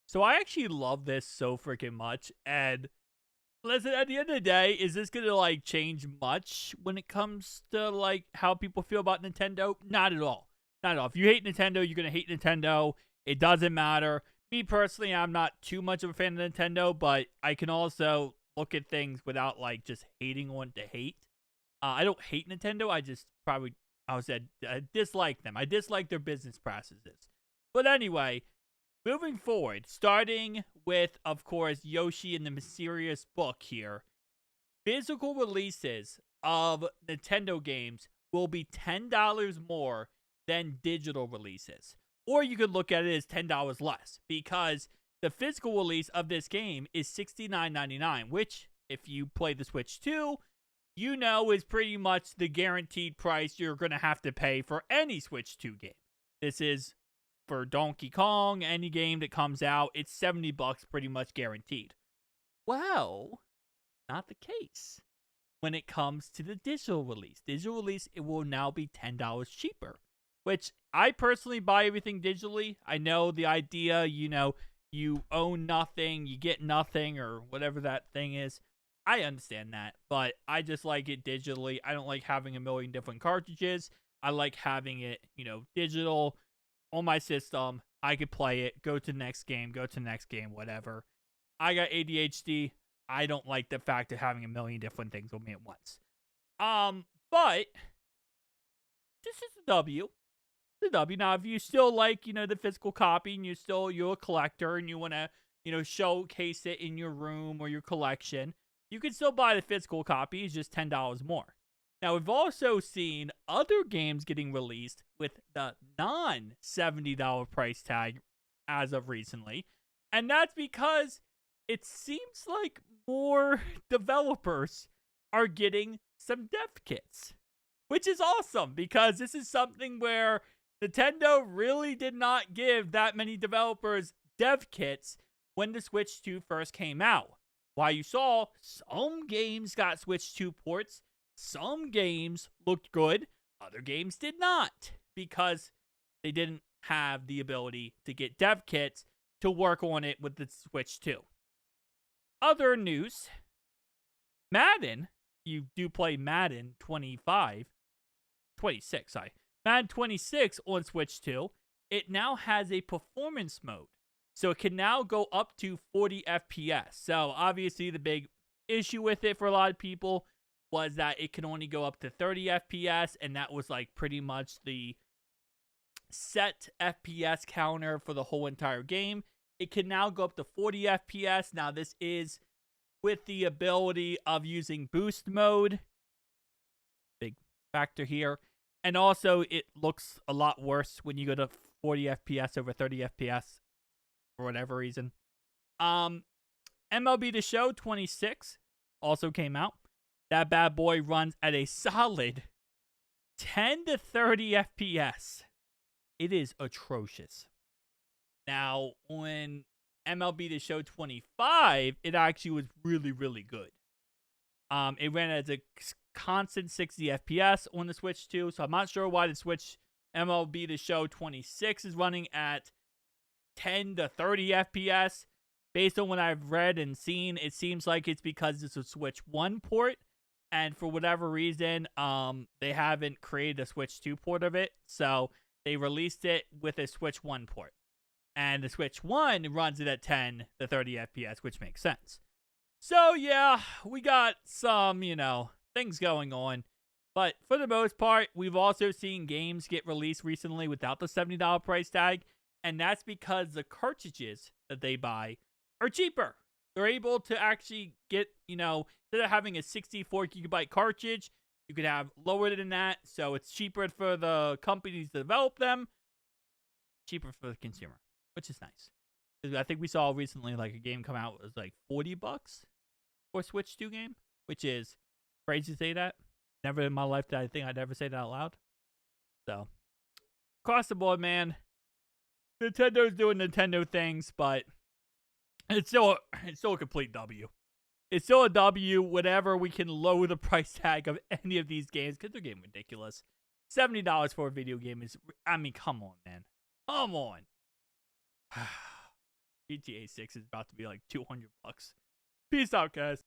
So I actually love this so freaking much. And listen, at the end of the day, is this gonna like change much when it comes to like how people feel about Nintendo? Not at all. Not at all. If you hate Nintendo, you're gonna hate Nintendo. It doesn't matter. Me personally, I'm not too much of a fan of Nintendo, but I can also look at things without like just hating on to hate. I don't hate Nintendo. I just probably I said I dislike them. I dislike their business practices. But anyway, moving forward, starting with, of course, Yoshi and the Mysterious Book here, physical releases of Nintendo games will be $10 more than digital releases. Or you could look at it as $10 less because the physical release of this game is $69.99, which, if you play the Switch 2, you know is pretty much the guaranteed price you're going to have to pay for any Switch 2 game. This is for Donkey Kong, any game that comes out, it's $70 pretty much guaranteed. Well, not the case when it comes to the digital release. Digital release, it will now be $10 cheaper, which I personally buy everything digitally. I know the idea, you own nothing, you get nothing, or whatever that thing is. I understand that, but I just like it digitally. I don't like having a million different cartridges. I like having it, digital on my system. I could play it, go to the next game, whatever. I got ADHD. I don't like the fact of having a million different things on me at once. But this is a W. It's a W. Now, if you still like, the physical copy and you're a collector and you want to, showcase it in your room or your collection, you can still buy the physical copy. It's just $10 more. Now, we've also seen other games getting released with the non-$70 price tag as of recently. And that's because it seems like more developers are getting some dev kits, which is awesome because this is something where Nintendo really did not give that many developers dev kits when the Switch 2 first came out. While you saw some games got Switch 2 ports, some games looked good, other games did not because they didn't have the ability to get dev kits to work on it with the Switch 2. Other news, Madden, you do play Madden 26, Madden 26 on Switch 2, it now has a performance mode. So it can now go up to 40 FPS. So obviously the big issue with it for a lot of people was that it can only go up to 30 FPS, and that was like pretty much the set FPS counter for the whole entire game. It can now go up to 40 FPS. Now this is with the ability of using boost mode. Big factor here. And also it looks a lot worse when you go to 40 FPS over 30 FPS for whatever reason. MLB The Show 26 also came out. That bad boy runs at a solid 10 to 30 FPS. It is atrocious. Now, on MLB The Show 25, it actually was really, really good. It ran at a constant 60 FPS on the Switch 2, so I'm not sure why the Switch MLB The Show 26 is running at 10 to 30 FPS. Based on what I've read and seen, it seems like it's because it's a Switch 1 port, and for whatever reason, they haven't created a Switch 2 port of it, so they released it with a Switch 1 port. And the Switch 1 runs it at 10 to 30 FPS, which makes sense. So yeah, we got some, things going on. But for the most part, we've also seen games get released recently without the $70 price tag, and that's because the cartridges that they buy are cheaper. They're able to actually get, instead of having a 64 gigabyte cartridge, you could have lower than that, so it's cheaper for the companies to develop them, cheaper for the consumer, which is nice. I think we saw recently like a game come out that was like $40 for a Switch 2 game, which is crazy to say that. Never in my life did I think I'd ever say that out loud. So, across the board, man, Nintendo's doing Nintendo things, but it's still a complete W. It's still a W whenever we can lower the price tag of any of these games because they're getting ridiculous. $70 for a video game is, come on, man. Come on. GTA 6 is about to be like $200. Peace out, guys.